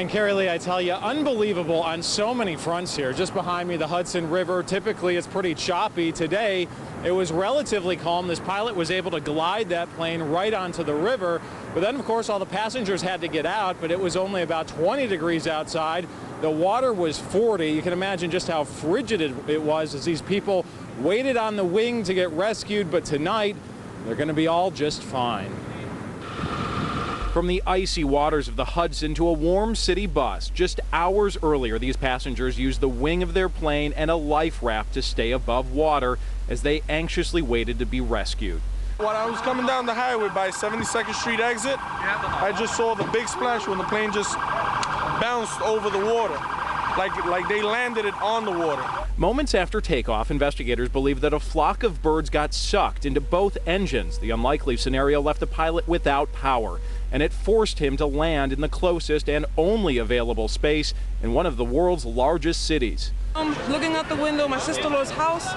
And Carrie Lee, I tell you, unbelievable on so many fronts here. Just behind me, the Hudson River. Typically, it's pretty choppy. Today, it was relatively calm. This pilot was able to glide that plane right onto the river. But then, of course, all the passengers had to get out, but it was only about 20 degrees outside. The water was 40. You can imagine just how frigid it was as these people waited on the wing to get rescued. But tonight, they're going to be all just fine. From the icy waters of the Hudson to a warm city bus, just hours earlier, these passengers used the wing of their plane and a life raft to stay above water as they anxiously waited to be rescued. When I was coming down the highway by 72nd Street exit, I just saw the big splash when the plane just bounced over the water, like they landed it on the water. Moments after takeoff, investigators believe that a flock of birds got sucked into both engines. The unlikely scenario left the pilot without power, and it forced him to land in the closest and only available space in one of the world's largest cities. Looking out the window, my sister-in-law's house,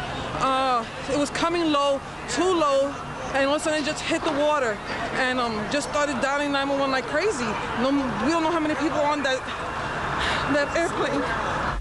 it was coming low, too low, and all of a sudden it just hit the water and just started dialing 911 like crazy. We don't know how many people on that airplane.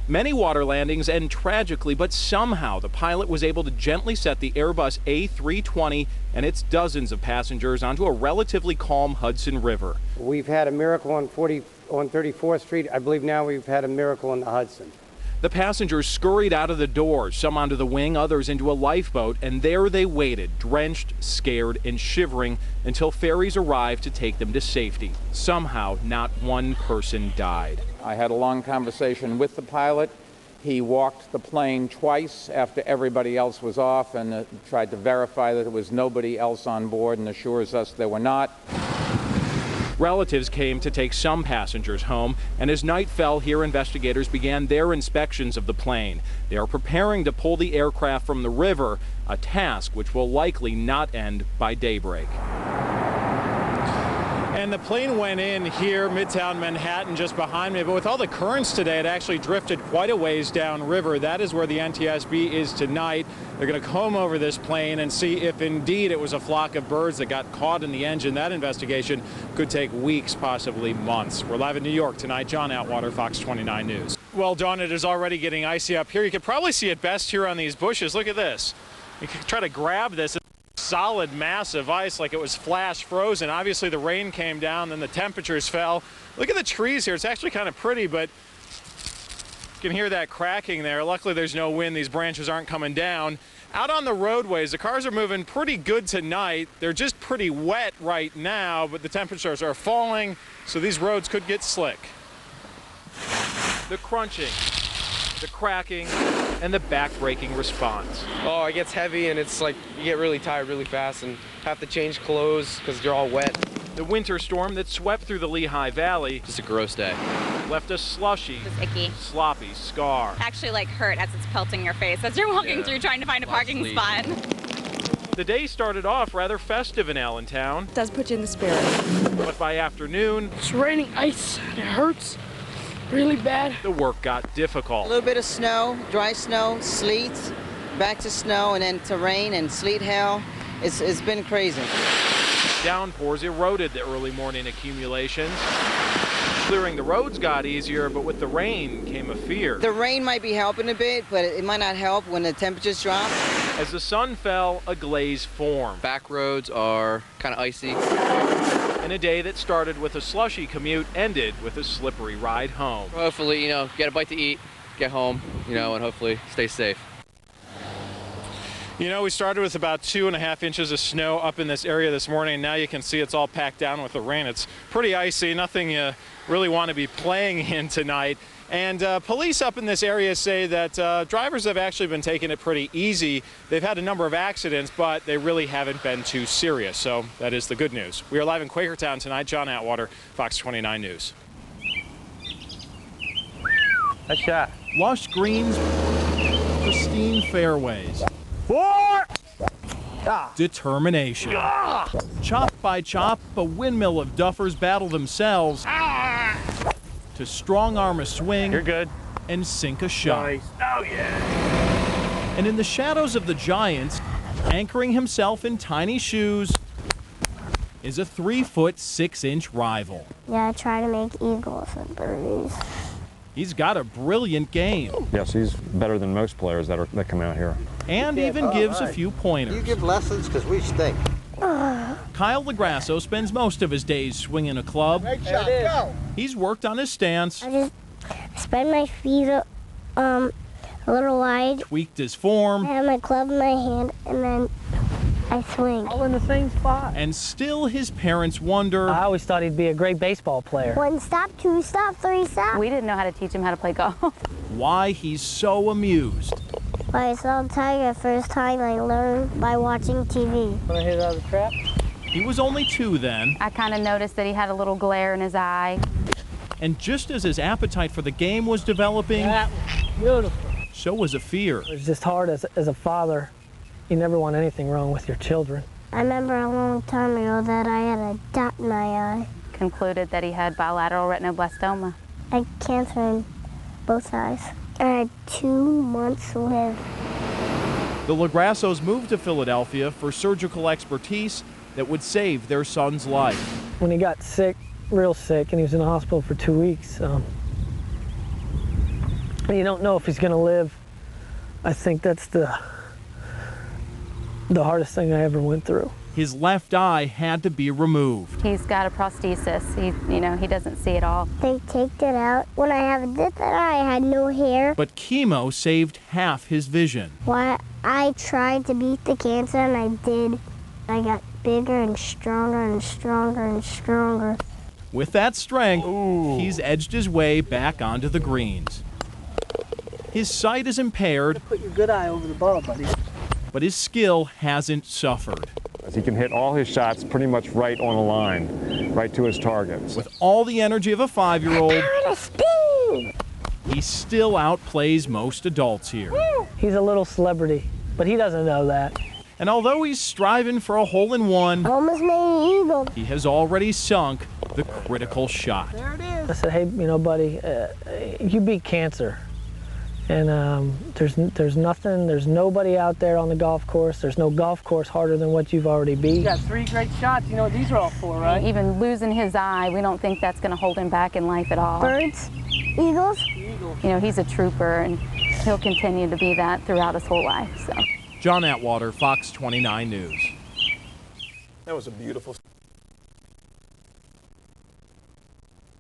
Many water landings end tragically, but somehow the pilot was able to gently set the Airbus A320 and its dozens of passengers onto a relatively calm Hudson River. We've had a miracle on 34th Street. I believe now we've had a miracle on the Hudson. The passengers scurried out of the doors, some onto the wing, others into a lifeboat, and there they waited, drenched, scared, and shivering until ferries arrived to take them to safety. Somehow, not one person died. I had a long conversation with the pilot. He walked the plane twice after everybody else was off and tried to verify that there was nobody else on board and assures us there were not. Relatives came to take some passengers home, and as night fell here, investigators began their inspections of the plane. They are preparing to pull the aircraft from the river, a task which will likely not end by daybreak. And the plane went in here, Midtown Manhattan, just behind me. But with all the currents today, it actually drifted quite a ways downriver. That is where the NTSB is tonight. They're going to comb over this plane and see if indeed it was a flock of birds that got caught in the engine. That investigation could take weeks, possibly months. We're live in New York tonight. John Atwater, Fox 29 News. Well, Dawn, it is already getting icy up here. You could probably see it best here on these bushes. Look at this. You could try to grab this. Solid, massive ice, like it was flash frozen. Obviously the rain came down, then the temperatures fell. Look at the trees here. It's actually kind of pretty, but you can hear that cracking there. Luckily there's no wind. These branches aren't coming down. Out on the roadways, the cars are moving pretty good tonight. They're just pretty wet right now, but the temperatures are falling, so these roads could get slick. The crunching, the cracking, and the back-breaking response. Oh, it gets heavy and it's like you get really tired really fast and have to change clothes because they're all wet. The winter storm that swept through the Lehigh Valley Just a gross day. left a slushy, Icky. sloppy scar. Actually like hurt as it's pelting your face as you're walking through trying to find a parking spot. The day started off rather festive in Allentown. It does put you in the spirit. But by afternoon, It's raining ice and it hurts really bad. the work got difficult. A little bit of snow, dry snow, sleet, back to snow, and then to rain and sleet, hail. It's been crazy. Downpours eroded the early morning accumulations. Clearing the roads got easier, but with the rain came a fear. The rain might be helping a bit, but it might not help when the temperatures drop. As the sun fell, a glaze formed. Back roads are kind of icy. In a day that started with a slushy commute, ended with a slippery ride home. Hopefully, get a bite to eat, get home, and hopefully stay safe. You know, we started with about 2.5 inches of snow up in this area this morning. Now you can see it's all packed down with the rain. It's pretty icy, nothing you really want to be playing in tonight. And police up in this area say that drivers have actually been taking it pretty easy. They've had a number of accidents, but they really haven't been too serious. So that is the good news. We are live in Quakertown tonight. John Atwater, Fox 29 News. Nice shot. Lush greens, pristine fairways. Determination. Chop by chop, a windmill of duffers battle themselves to strong arm a swing. You're good. And sink a shot. Nice. Oh, yeah. And in the shadows of the Giants, anchoring himself in tiny shoes, is a 3-foot 6-inch rival. Yeah, I try to make eagles and birdies. He's got a brilliant game. Yes, he's better than most players that come out here. And even gives a few pointers. You give lessons because we stink. Kyle LaGrasso spends most of his days swinging a club. Great shot, go! He's worked on his stance. I just spread my feet a little wide. Tweaked his form. I have my club in my hand, and then I swing. All in the same spot. And still his parents wonder. I always thought he'd be a great baseball player. 1 stop, 2 stop, 3 stop. We didn't know how to teach him how to play golf. Why he's so amused. I saw Tiger first time I learned by watching TV. When I hit it out of the trap? He was only 2 then. I kind of noticed that he had a little glare in his eye. And just as his appetite for the game was developing, That was beautiful. so was a fear. It's just hard as a father. You never want anything wrong with your children. I remember a long time ago that I had a dot in my eye. Concluded that he had bilateral retinoblastoma. I had cancer in both eyes. I had 2 months to live. The LaGrassos moved to Philadelphia for surgical expertise that would save their son's life. When he got sick, real sick, and he was in the hospital for 2 weeks, and you don't know if he's going to live. I think that's the hardest thing I ever went through. His left eye had to be removed. He's got a prosthesis. He doesn't see at all. They take it out. When I have a different eye, I had no hair. But chemo saved half his vision. Why I tried to beat the cancer, and I did. I got bigger and stronger and stronger and stronger. With that strength, he's edged his way back onto the greens. His sight is impaired. Put your good eye over the ball, buddy. But his skill hasn't suffered. He can hit all his shots pretty much right on the line, right to his targets. With all the energy of a 5-year-old, he still outplays most adults here. He's a little celebrity, but he doesn't know that. And although he's striving for a hole-in-one, almost made an eagle. He has already sunk the critical shot. There it is. I said, hey, buddy, you beat cancer. And there's nothing, there's nobody out there on the golf course. There's no golf course harder than what you've already beat. You got 3 great shots. You know what these are all for, right? Even losing his eye, we don't think that's going to hold him back in life at all. Birds, eagles. He's a trooper, and he'll continue to be that throughout his whole life. So. John Atwater, Fox 29 News. That was a beautiful